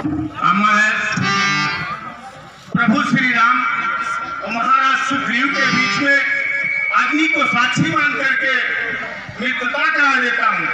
मैं प्रभु श्री राम और महाराज सुग्रीव के बीच में अग्नि को साक्षी मान करके मित्रता करा देता हूँ।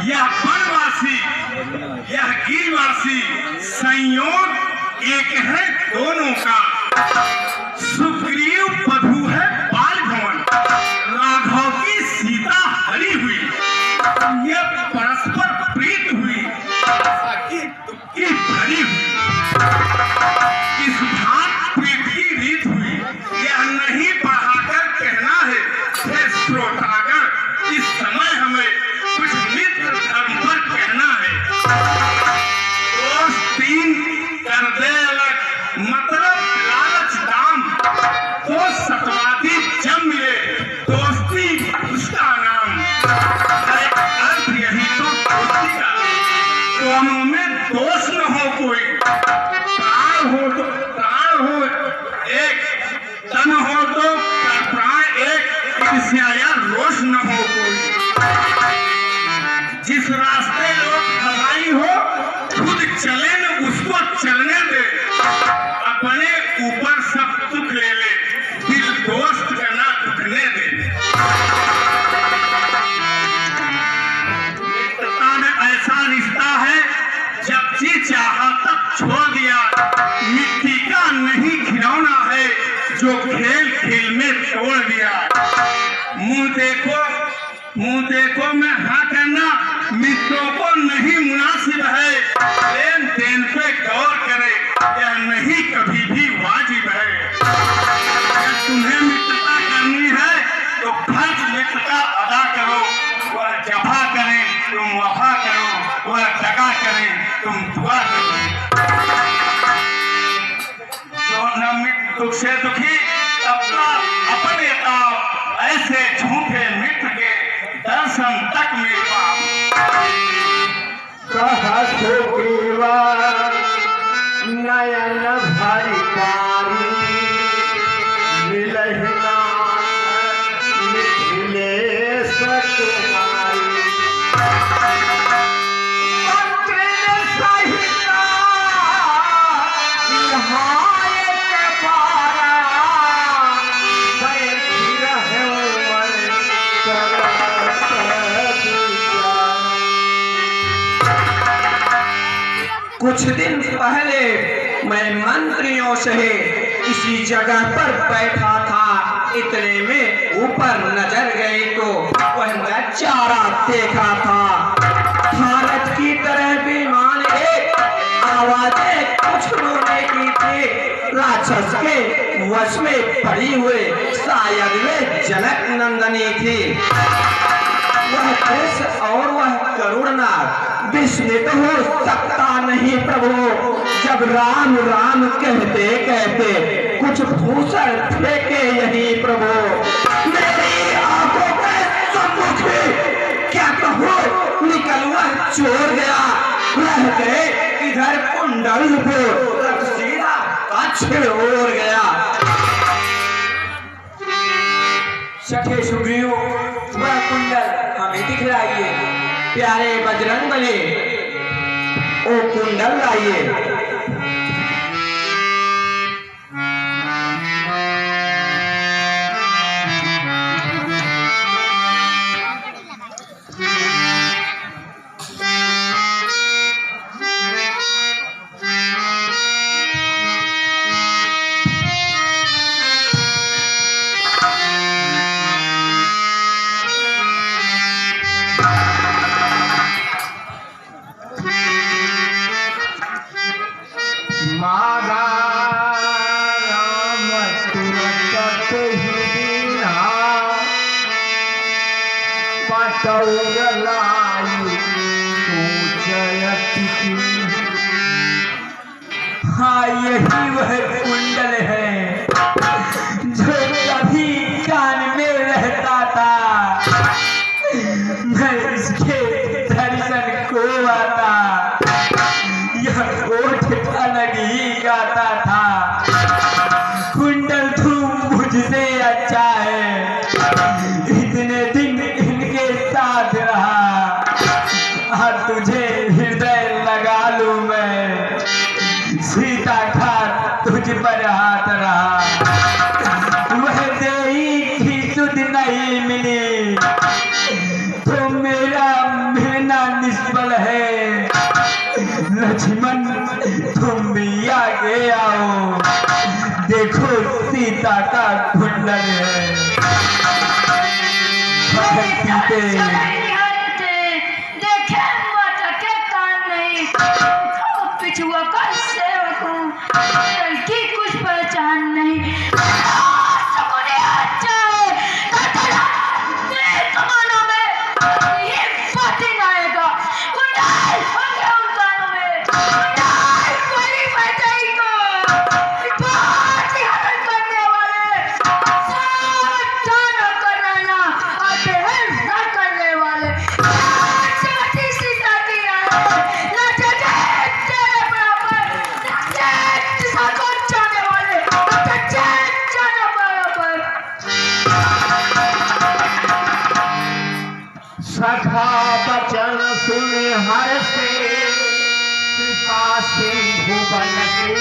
यह वनवासी यह गिरिवासी संयोग एक है दोनों का। सुग्रीव बधू है बाल भवन, राघव की सीता हरी हुई। यह परस्पर प्रीत हुई, दुखी भरी हुई। इस भात प्रीत की रीत हुई। यह नहीं बढ़ाकर कहना है हे श्रोतागण, इस समय हमें कुछ मित्र धर्म पर कहना है। दोस्त तीन कर दे अलग, मतलब लालच दाम। दो सतवादी जम मिले, दोस्ती उसका नाम। अर्थ यही तो दोस्ती का, दोनों में दोष न हो कोई। प्राण हो एक, तन हो तो प्राण एक, ईर्ष्या या रोष न हो कोई। जिस रास्ते लोग भलाई हो खुद चले न उसको चलने दे। अपने ऊपर सब दुख ले ले, दिल दोस्त का ना दुखने दे। मित्रता में ऐसा रिश्ता है जब जी चाहा तब छोड़ दिया। मिट्टी का नहीं खिलौना है जो खेल खेल में तोड़ दिया। मुंह देखो मैं हाँ करना मित्रों को नहीं मुनासिब है। लेन देन पे गौर करे, यह नहीं कभी भी वाजिब है। अगर तुम्हें मित्रता करनी है तो फर्ज मित्रता अदा करो। वह जफा करे तुम वफा करो, वह दगा करे तुम दुआ करो। जो न मित्र दुख से दुखी अपना अपने ताव, ऐसे झूठे मित्र के दर्शन तक में पाप। नयन भरी कारी मिलहिना मिथिलेश तुम्हारी। कुछ दिन पहले मैं मंत्रियों से इसी जगह पर बैठा था। इतने में ऊपर नजर गई तो वह नजारा देखा था। भारत की तरह विमान एक आवाजें कुछ रोने की थी। राक्षस के वश में पड़ी हुए शायद वे जनक नंदनी थी। वह दृश्य और वह करुणा विस्मित हो सकता नहीं प्रभु। जब राम राम कहते कहते कुछ भूषण फेंके यही प्रभु। मेरी आंखों के सम्मुख क्या कहूँ निकल वह चोर गया। रह गए इधर कुंडल को सीधा कच्छ ओर गया। सखे सुग्रीव वह कुंडल हमें दिखलाइए। प्यारे बजरंगबली ओ कुंडल लाइए। मागा राम तुरत ही दीना पटौर लाई सोचयति की। हाँ, यही वह कुंडल है जो कभी कान में रहता था। मैं इसके दर्शन को आता, यह ओठ अलग ही गाता था। कुंडल तुम मुझसे अच्छा है, इतने दिन इनके साथ रहा, और तुझे हृदय लगा लूं मैं। सीता का तुझ पर हाथ रहा, वह देही की सुध नहीं मिली, तो मेरा मिलना निष्फल है। लक्ष्मण तुम भी आगे आओ, देखो सीता का कुंडल है। पिछुआ का सेवक हूँ, की कुछ पहचान नहीं। सखा बचन सुने हर से सीता सिंधु बन के।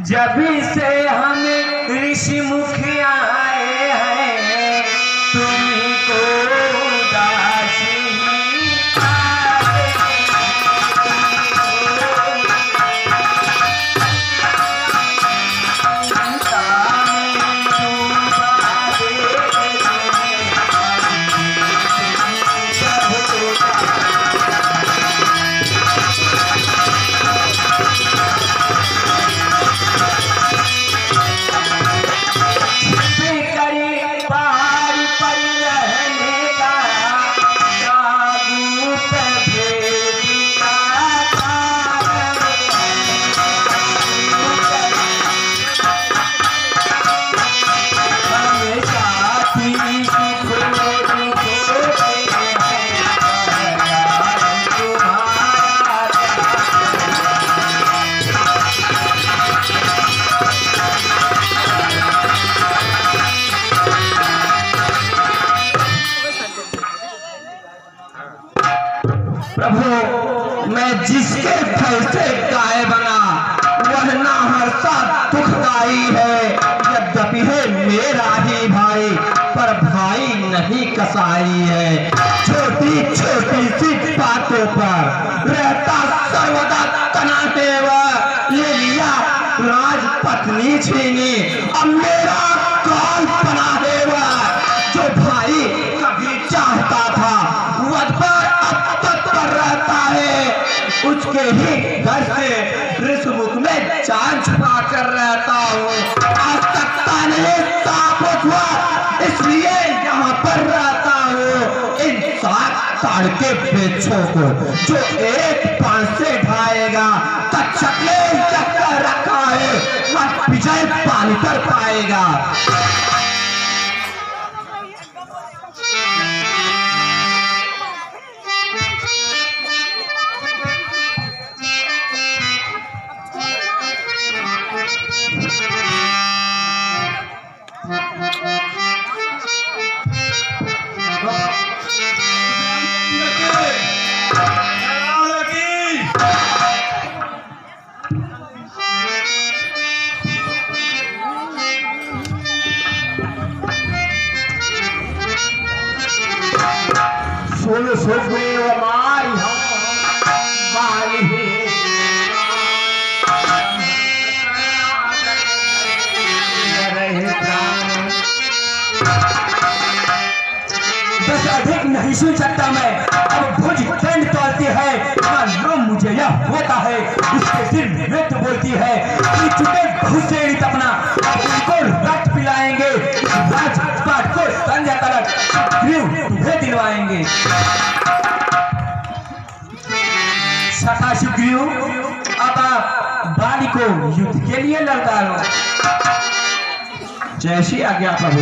जब से हम ऋषि मुख आए हैं, तुम्ही को दासी प्रभु, मैं जिसके फल से गाय बना वह ना हर्षा दुखदाई है। यद्यपि है मेरा ही भाई, पर भाई नहीं कसाई है। छोटी छोटी सी बातों पर रहता सर्वदा तनाते हुए, ले लिया राजपत्नी छीनी, अब मेरा काल बना देवा। जो भाई कभी चाहता था वह पर रहता है, उसके ही घर से ऋषमुख में जान छुपा कर रहता हूँ। आज तक नहीं साबित हुआ, इसलिए यहाँ पर रहता हूँ। इन 7 साल के बेचों को जो एक पांच से ढाएगा, तक्षक ने चक्कर रखा है, वह विजय पानी कर पाएगा। सुन सुग्रीव माई बाई बस अधिक नहीं सुन सकता मैं। अब भुज ट्रेंड तोड़ती है, मालूम मुझे यह होता है। फिर मृत्यु बोलती है कि चुके घुसे अपना उनको रक्त पिलाएंगे, राजपाट को संजय तलक तुम्हें दिलवाएंगे। सखा सुग्रीव, अब आप बाली को युद्ध के लिए लड़ता लो। जैसी आज्ञा प्रभु।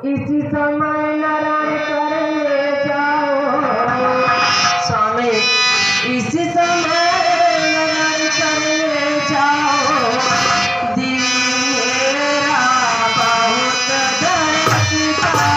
इसी समय नारायण करने जाओ स्वामी, इसी समय नारायण करने जाओ। दिल मेरा बहुत धड़कता है, नहीं समझती किसी का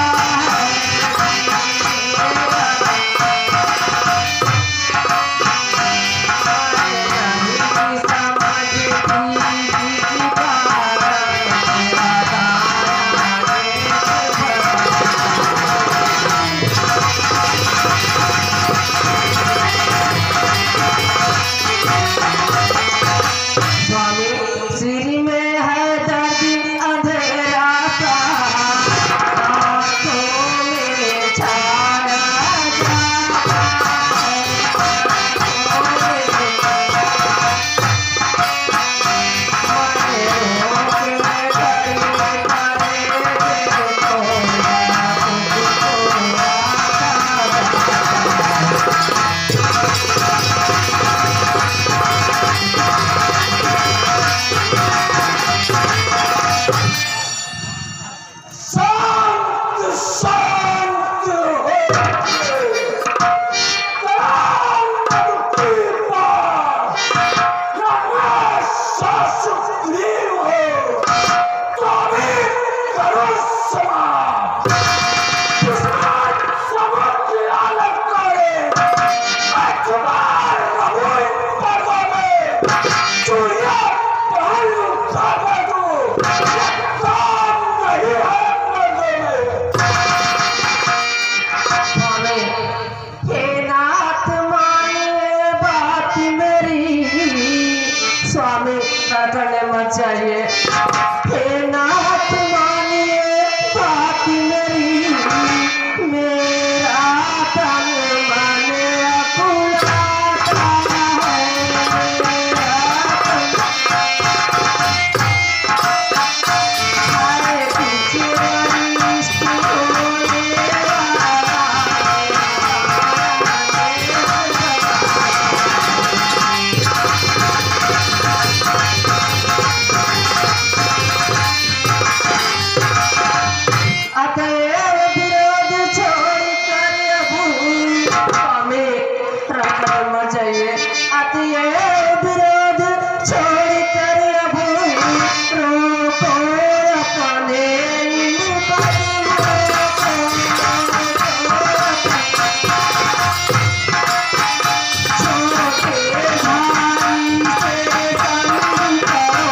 चाहिए। हे नाथ मानिए बात मेरी, मेरा तन मन अकुलाता है। हाय कुछ अनिष्ट होने वाला अतएव विरोध छोड़कर अब हमें प्रकर्म चाहिए। अतएव विरोध छोड़कर अब रोको अपने इन कदमों को। छोटे भाई से संग करो,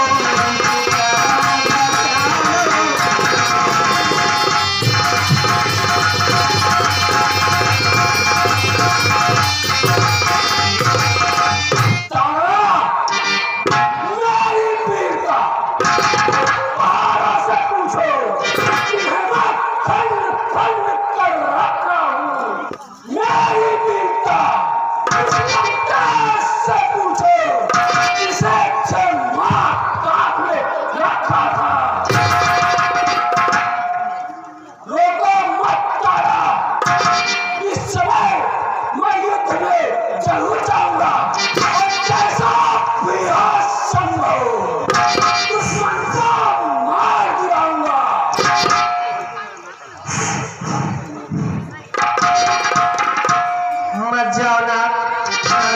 मत जाओ नाथ,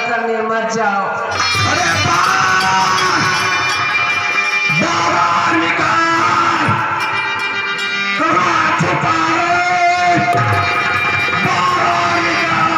करने मत जाओ। अरे बाहर निकाल, कहाँ छुपा है? बाहर निकाल।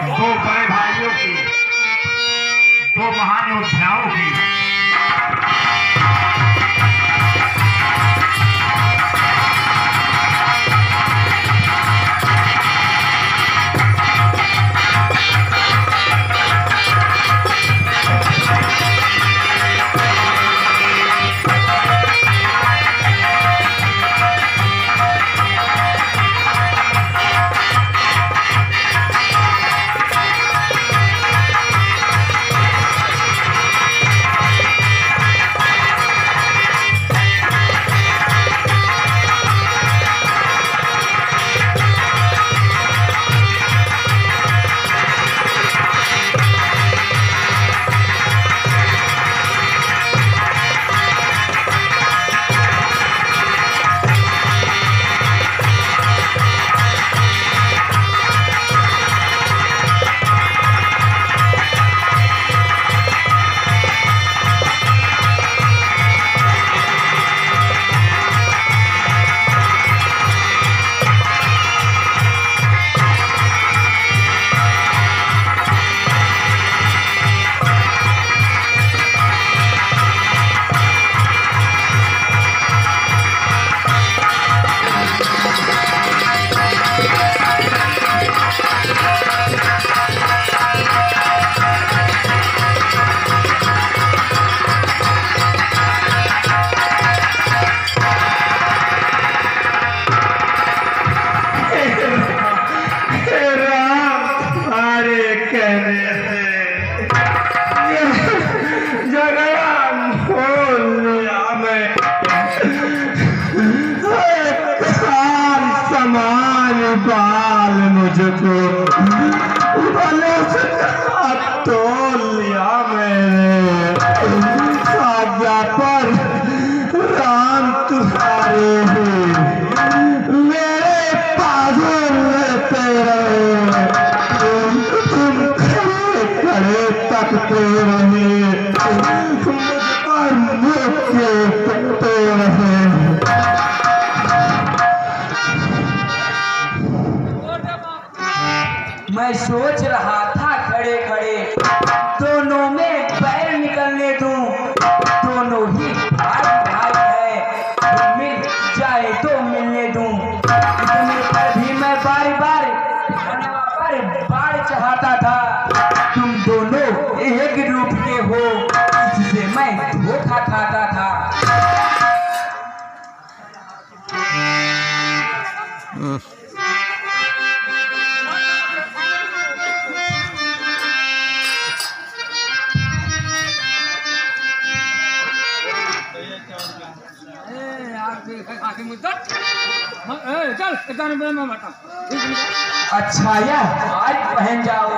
दो बड़े भाइयों की, दो महान योद्धाओं की बाल मुझको भले से तोल लिया मैंने आज्ञा पर राम तुम्हारे हैं मेरे बाजू लेते रहे तुम खड़े खड़े तकते रहे मुझ पर मुझे तकते रहे मैं सोच रहा था खड़े खड़े दोनों में पैर निकलने दूं, दोनों ही भाई भाई है, मिल जाए तो मिलने दूं। इतने पर भी मैं बारी बारी बार चाहता था, तुम दोनों एक रूप के हो, इससे मैं धोखा खाता था। अच्छा यह आज पहन जाओ,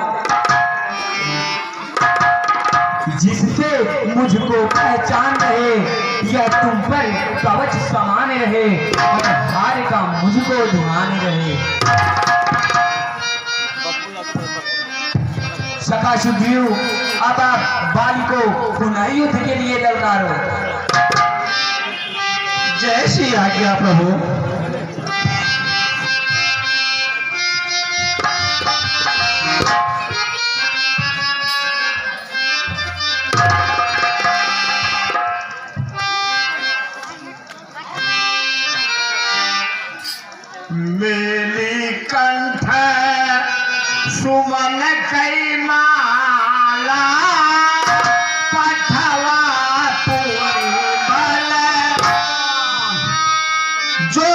जिससे मुझको पहचान रहे, यह तुम पर कवच समान रहे और हार का मुझको ध्यान रहे। सखा सुग्रीव, अब आप बाली को पुनः युद्ध के लिए ललकारो। जय श्री आज्ञा प्रभु। मेली कंठ सुमन कई माला, पठवा पूरी बल जो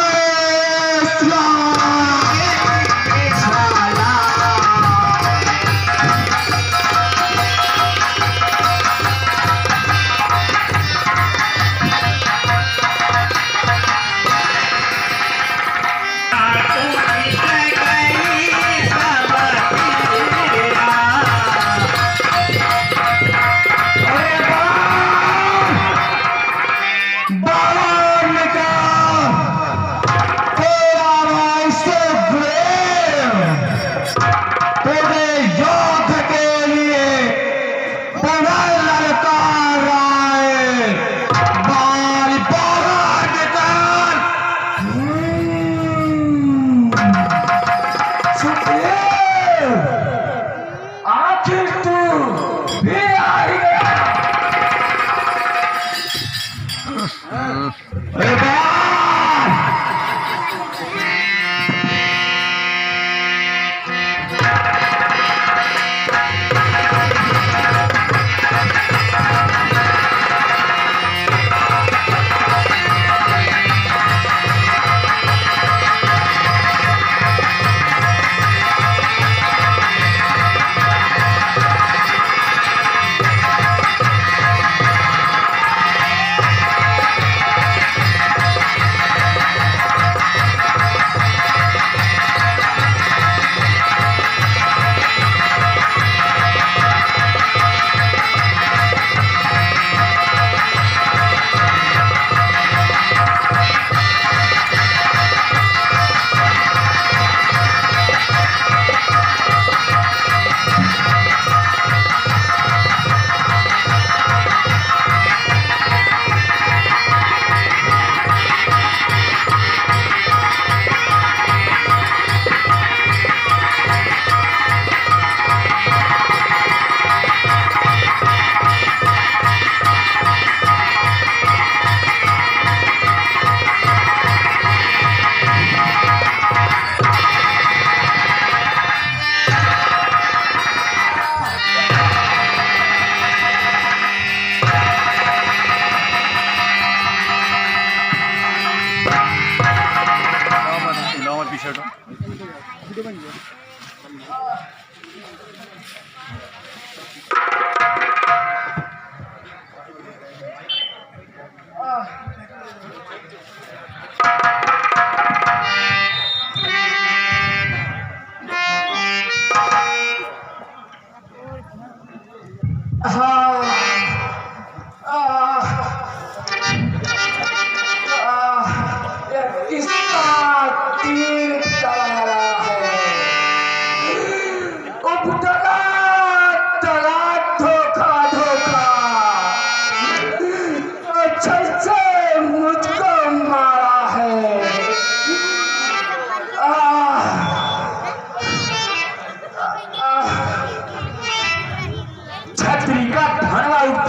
शाला।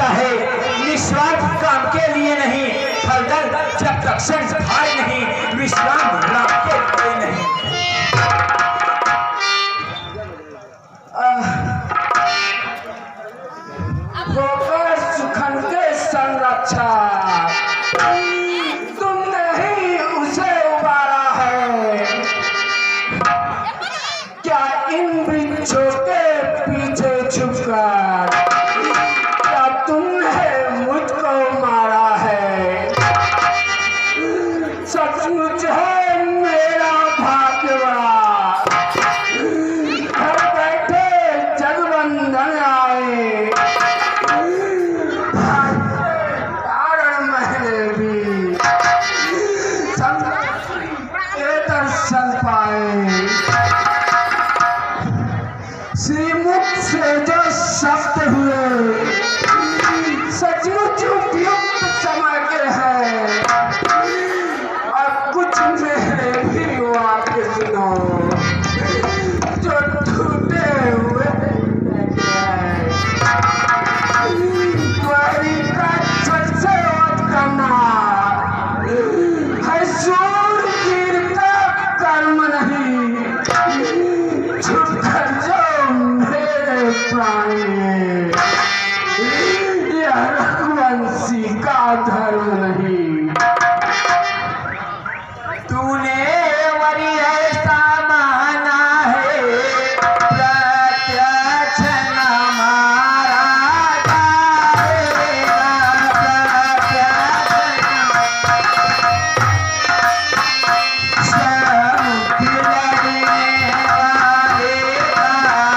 होता है निस्वार्थ काम के लिए नहीं, फलदल जब तक संस्कार नहीं, विश्राम राम के लिए नहीं। होकर सुखन के संरक्षक तुमने ही उसे उबारा है। क्या इन वृक्षों के पीछे छुपकर क्या तुमने मुझको मारा है? सचमुच है मेरा भाग्य बड़ा, घर बैठे जगबंधन आए, कारण महल भी दर्शन पाए। श्रीमुख से जो शब्द हुए सचमुच उपयुक्त समय के हैं, और कुछ मेरे भी वाक्य सुनो जो टूटे हुए हैं। तुम्हारी छठ से वध करना है शूरवीर का कर्म नहीं, छुटकर जो मेरे प्राणी, यह रघुवंशी का धर्म नहीं। तूने वरी ऐसा माना है, प्रत्यक्ष न मारा जाएगा, प्रत्यक्ष समुख लड़ने वाले का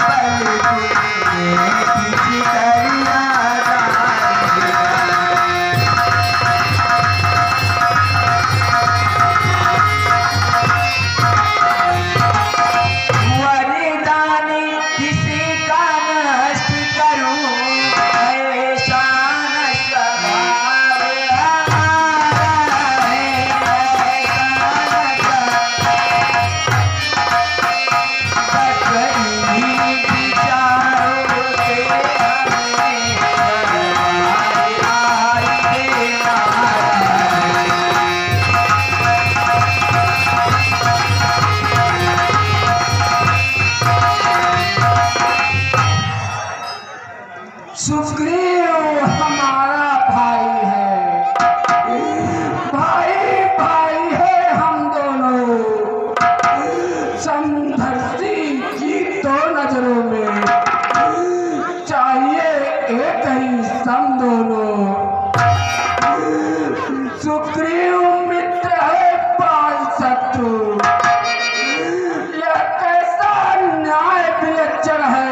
बल किसी करिया जाएगा। वरदानी किसी का नष्ट करूं, ऐसा न स्वभाव हमारा है, कई विचारों से हमें सुग्रीव हमारा भाई है, भाई भाई है हम दोनों। समदर्शी की दो नजरों में चाहिए एक ही सम दोनों। सुग्रीव मित्र है पाल शत्रु, यह कैसा न्याय विलक्षण है।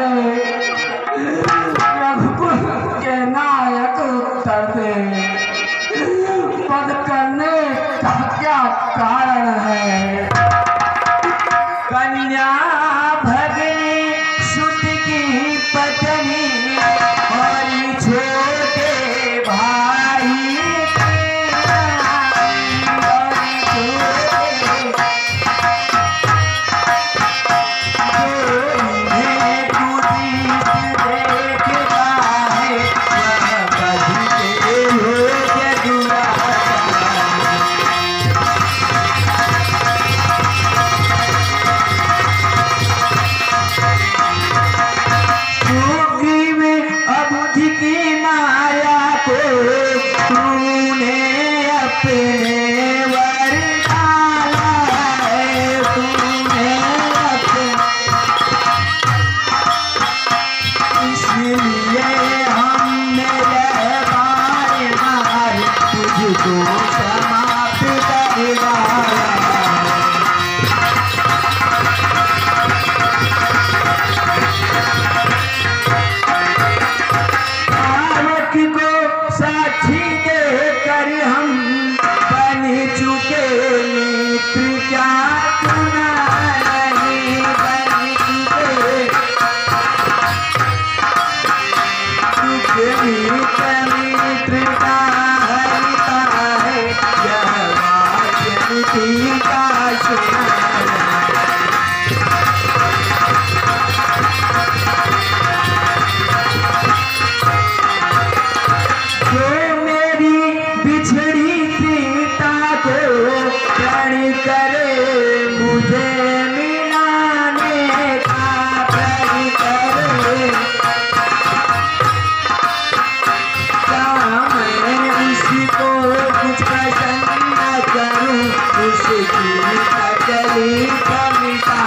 रघुकुल के नायक उत्तर दे, पद करने का क्या कारण है? कन्या भगनी सुत की पत्नी और छोटे भाई की रानी, और छोटे जो इन्हें कुदीस देखता है, वह कभी के लोग दुरासा। सुग्रीव अबुद्धि की माया को तूने अपने वर डाला है, तूने अपने, इसलिए हमने यह बार मार तुझको समाप्त करवाया। पावक को साक्षी देकर हम बन चुके मित्र, क्या चुना नहीं बन चुके। चुके मित्र का हरता है, यह वाक्य का सुना। जो मेरी बिछड़ी सीता को प्रण करे मुझे मिलाने का प्रण करे। क्या मैं उसको कुछ पसंद न करूं, उसकी तकलीफ मिटाने का।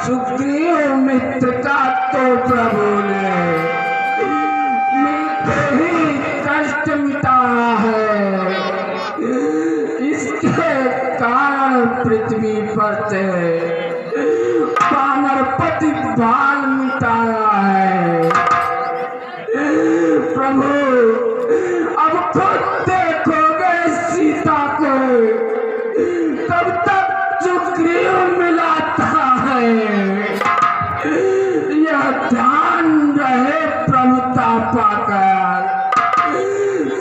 सुग्रीव मित्र का तो प्रभु ने मिलते ही कष्ट मिटाया है। इसके कारण पृथ्वी पर से वानरपति बाल मिटाया है। प्रभु अब खुद देखोगे सीता को, तब तक सुग्रीव मिलाता है। यह ध्यान रहे प्रभुता पाकर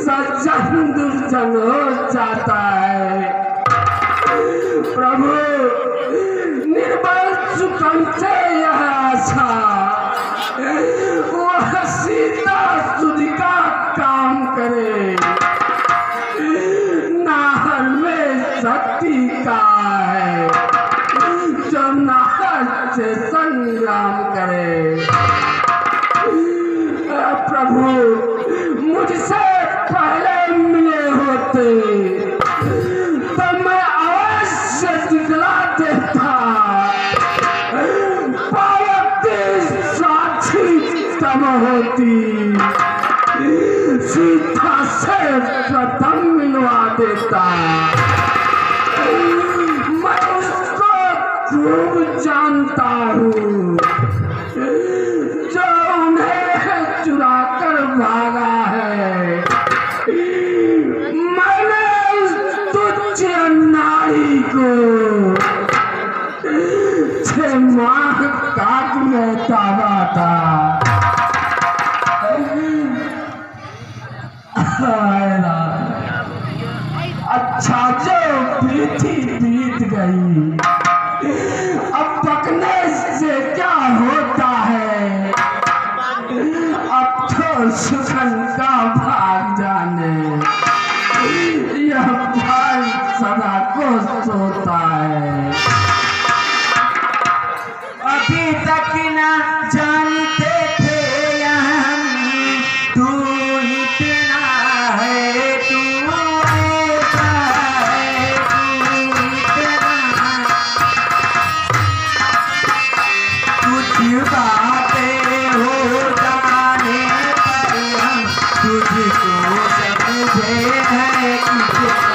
सज्जन दुर्जन हो जाता है। प्रभु निर्बल सुखम से यह आशा, वह सीता सुधि का काम करे। नाहर में शक्ति का है, जो नाहर से संग्राम करे। प्रभु मुझसे पहले मिले होते तो मैं अवश्य दिखला देता। पावती साक्षी तब होती, सीता से प्रथम मिलवा देता। मैं उसको खूब जानता हूँ, जो उन्हें चुरा कर भागा है। मैंने उस तुच्छ नारी को 6 माह काट में दागा था। अच्छा जो बीती बीत गई, अब पकने से क्या होता है। अब तो सुखन का भाग जाने, यह भाग सदा को सोता है। अभी तक न जानते थे हम, तू इतना है, तू ऐसा है, तू इतना। कुछ बातें हो जाने पर हम तुझको समझे हैं कितना।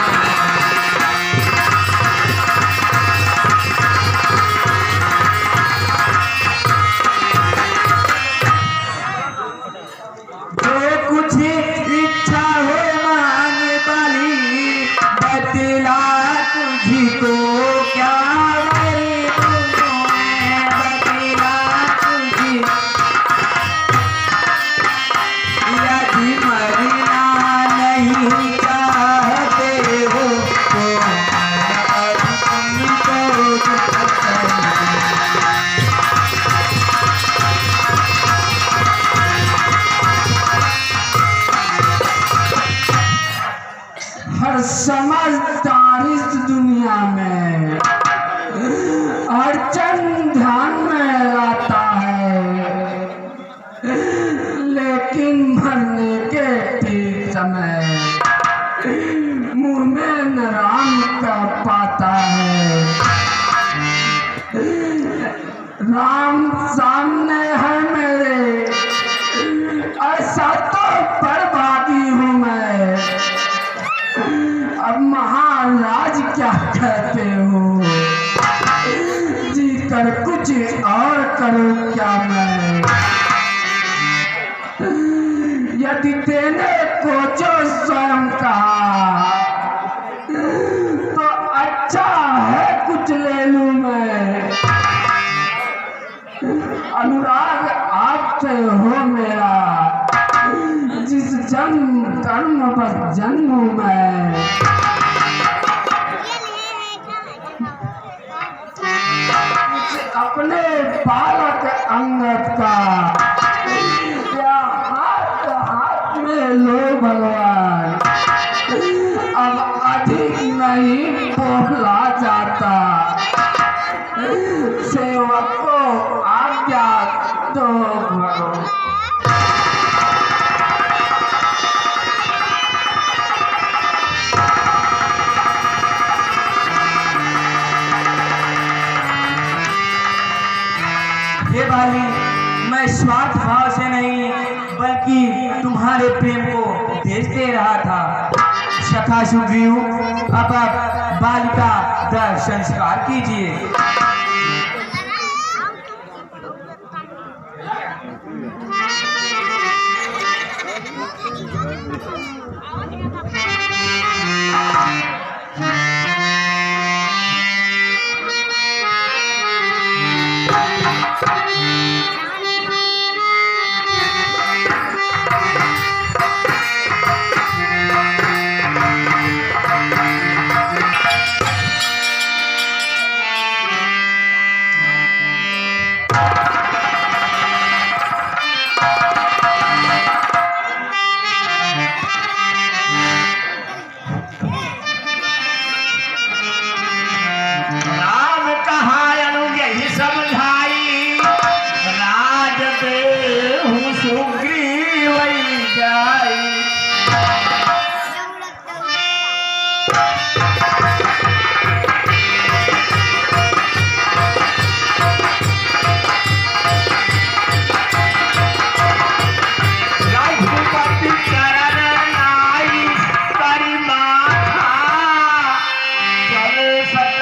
कुछ इच्छा हो मान वाली, बतला तुझको क्या मेरी तुम्हें, बतला तुझी। यदि मरना नहीं चाहते हो तो अब तुमको हर समझदार इस दुनिया में हर चंद ध्यान में आता है, लेकिन मरने के ठीक समय मुंह में न राम का पाता है। राम सामने है मेरे, ऐसा तो बर्बादी हूँ मैं। अब महाराज क्या कहते हो, जी कर कुछ और करूं क्या मैं। यदि देने को जो स्वयं कहा तो अच्छा है कुछ ले लूं मैं। अनुराग आपसे हो मेरा, जिस जन्म कर्म पर जन्म मैं। अपने बालक अंगद का या हाथ हाथ में लो भगवान। अब अधिक नहीं बोला जाता, सेवक को आज्ञा दो भगवान। हे बाली, मैं स्वार्थ भाव से नहीं बल्कि तुम्हारे प्रेम को भेज दे रहा था। सखा सुग्रीव, अब आप बालिका का संस्कार कीजिए। सत